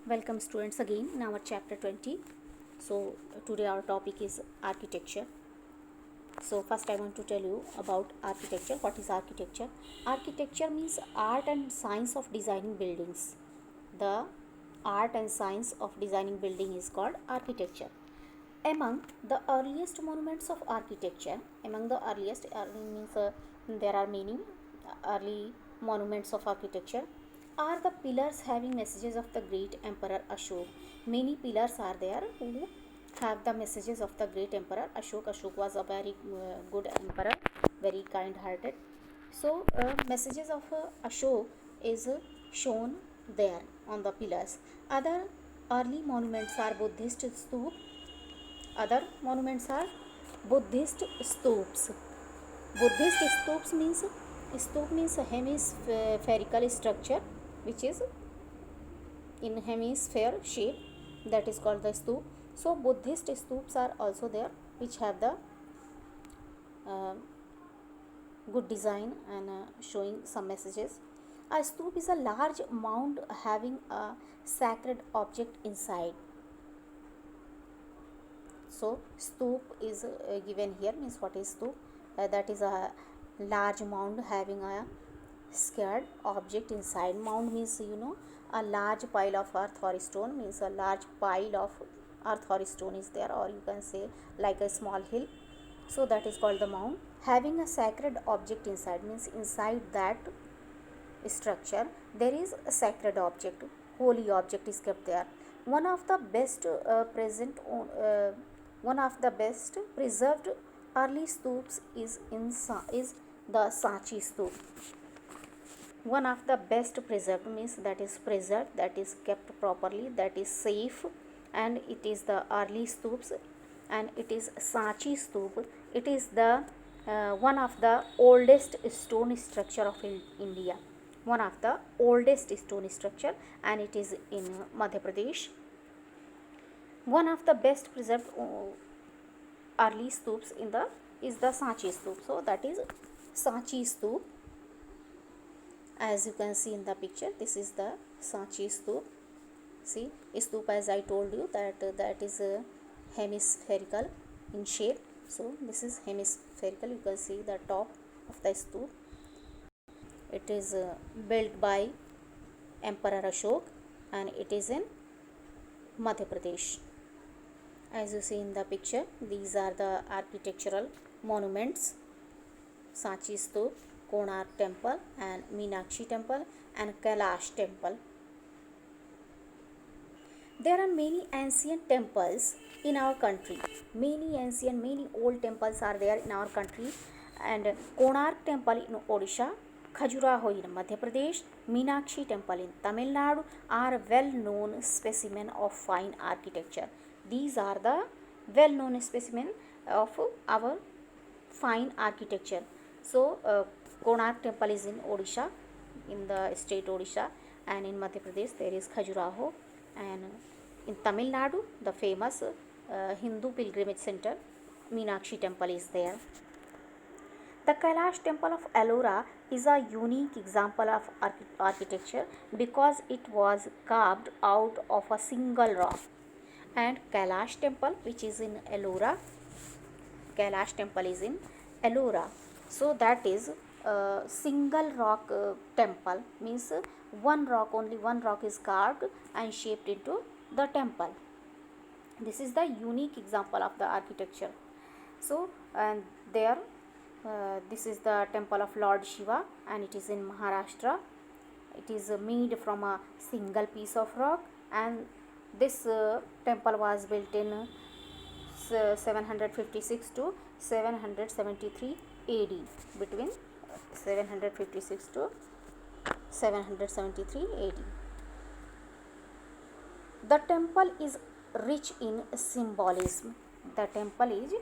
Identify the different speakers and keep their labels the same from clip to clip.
Speaker 1: Welcome students again in our chapter 20. So today our topic is architecture. So first I want to tell you about architecture. What is architecture? Architecture means art and science of designing buildings. The art and science of designing building is called architecture. Among the earliest monuments of architecture, early means there are many early monuments of architecture, are the pillars having messages of the great emperor Ashok. Many pillars are there who have the messages of the great emperor Ashok. Ashok was a very good emperor, very kind hearted. So messages of Ashok is shown there on the pillars. Other early monuments are Buddhist stup. Other monuments are Buddhist stups. Buddhist stup means a hemispherical structure which is in hemisphere shape, that is called the stup. So Buddhist stups are also there which have the good design and showing some messages. A stup is a large mound having a sacred object inside. So stup is given here, means what is stup? That is a large mound having a scared object inside. Mound means a large pile of earth or stone, means a large pile of earth or stone is there, or you can say like a small hill. So that is called the mound. Having a sacred object inside means inside that structure there is a sacred object, holy object is kept there. One of the best preserved early stups is the Sanchi stup. One of the best preserved means that is preserved, that is kept properly, that is safe, and it is the early stups, and it is Sanchi stup. It is the one of the oldest stone structure of India, one of the oldest stone structure, and it is in Madhya Pradesh. One of the best preserved early stups is the Sanchi stup. So that is Sanchi stup. As you can see in the picture, this is the Sanchi stup. See, stup, as I told you, that is hemispherical in shape. So this is hemispherical. You can see the top of the stup. It is built by Emperor Ashok, and it is in Madhya Pradesh. As you see in the picture, these are the architectural monuments: Sanchi stup, Konark temple, and Meenakshi temple, and Kailash temple. There are many ancient temples in our country. Many old temples are there in our country. And Konark temple in Odisha, Khajuraho in Madhya Pradesh, Meenakshi temple in Tamil Nadu are well-known specimen of fine architecture. These are the well-known specimen of our fine architecture. So Konark temple is in Odisha, in the state Odisha, and in Madhya Pradesh there is Khajuraho, and in Tamil Nadu the famous Hindu pilgrimage center Meenakshi temple is there. The Kailash temple of Ellora is a unique example of architecture because it was carved out of a single rock. And Kailash temple, which is in Ellora, Kailash temple is in Ellora. So that is a single rock temple, means only one rock is carved and shaped into the temple. This is the unique example of the architecture. So, and there this is the temple of Lord Shiva, and it is in Maharashtra. It is made from a single piece of rock, and this temple was built in 756 to 773 AD, between 756 to 773 AD. The temple is rich in symbolism. The temple is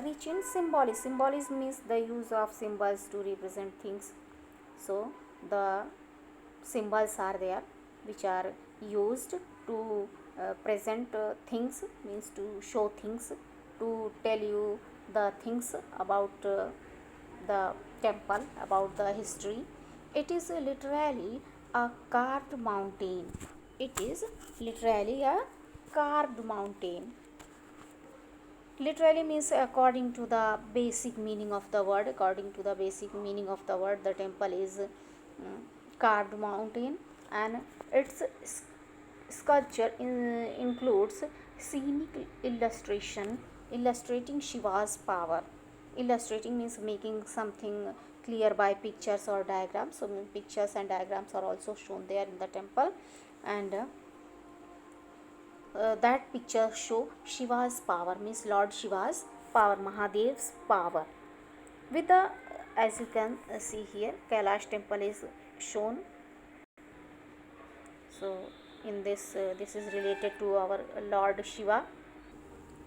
Speaker 1: rich in symbolism. Symbolism means the use of symbols to represent things. So the symbols are there which are used to present things, means to show things, to tell you the things about the temple, about the history. It is literally a carved mountain. It is literally a carved mountain. Literally means according to the basic meaning of the word. According to the basic meaning of the word, the temple is carved mountain, and its sculpture includes scenic illustration illustrating Shiva's power. Illustrating means making something clear by pictures or diagrams. So pictures and diagrams are also shown there in the temple, and that picture show Shiva's power, means Lord Shiva's power, Mahadev's power. With the, as you can see here, Kailash temple is shown. So in this, this is related to our Lord Shiva.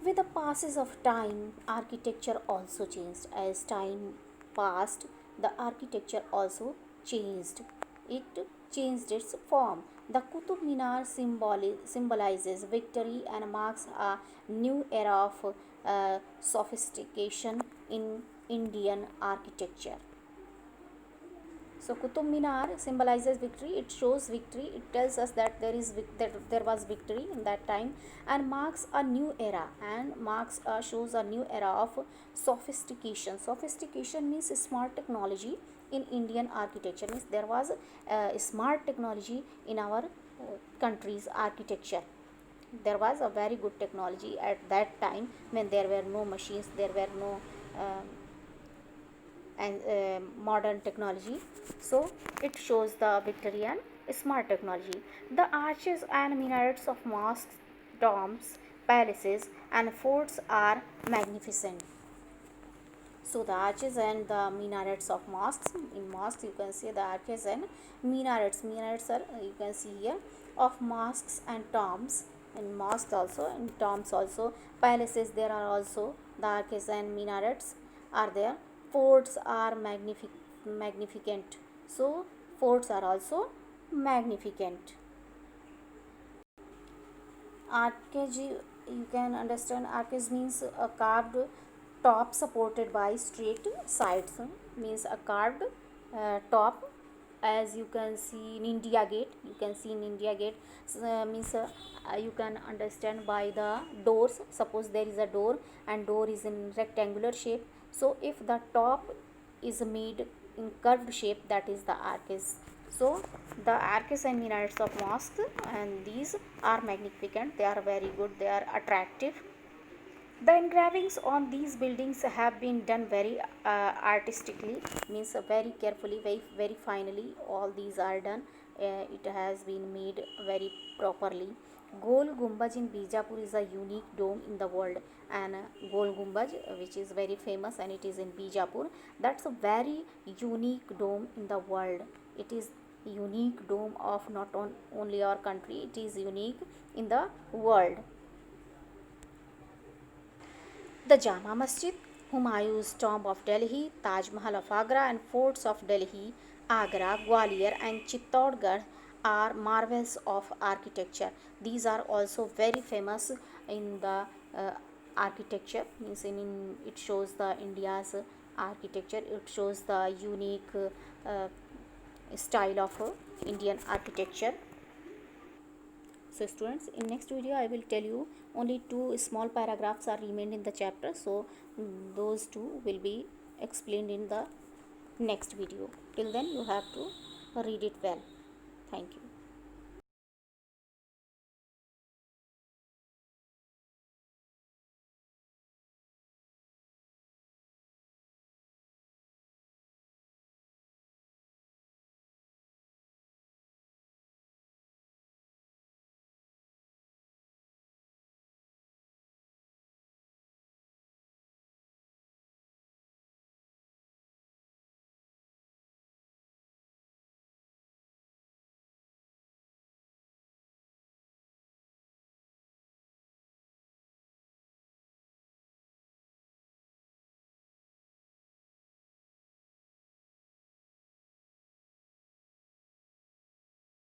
Speaker 1: With the passes of time, architecture also changed. As time passed, the architecture also changed. It changed its form. The Qutub Minar symbolizes victory and marks a new era of sophistication in Indian architecture. So Qutub Minar symbolizes victory. It shows victory. It tells us that that there was victory in that time, and marks a new era, and shows a new era of sophistication. Sophistication means smart technology in Indian architecture. Means there was smart technology in our country's architecture. There was a very good technology at that time when there were no machines, there were no and modern technology. So it shows the victory and smart technology. The arches and minarets of mosques, tombs, palaces, and forts are magnificent. So the arches and the minarets of mosques, in mosques you can see the arches and minarets are, you can see here, of mosques and tombs. In mosques also, in tombs also, palaces there are also the arches and minarets are there. Forts are magnificent. So forts are also magnificent. Arcade, you can understand, arcade means a carved top supported by straight sides. Means a carved top, as you can see in India Gate. You can see in India Gate, means you can understand by the doors. Suppose there is a door, and door is in rectangular shape. So if the top is made in curved shape, that is the arches. So the arches and minarets of mosques, and these are magnificent. They are very good. They are attractive. The engravings on these buildings have been done very artistically, means very carefully, very finely. All these are done. It has been made very properly. Gol Gumbaj in Bijapur is a unique dome in the world, and Gol Gumbaj, which is very famous, and it is in Bijapur. That's a very unique dome in the world. It is unique dome of not only our country. It is unique in the world. The Jama Masjid, Humayun's Tomb of Delhi, Taj Mahal of Agra, and forts of Delhi, Agra, Gwalior, and Chittorgarh are marvels of architecture. These are also very famous in the architecture. Means it shows the India's architecture. It shows the unique style of Indian architecture. So students, in next video I will tell you only two small paragraphs are remained in the chapter. So those two will be explained in the next video. Till then you have to read it well. Thank you.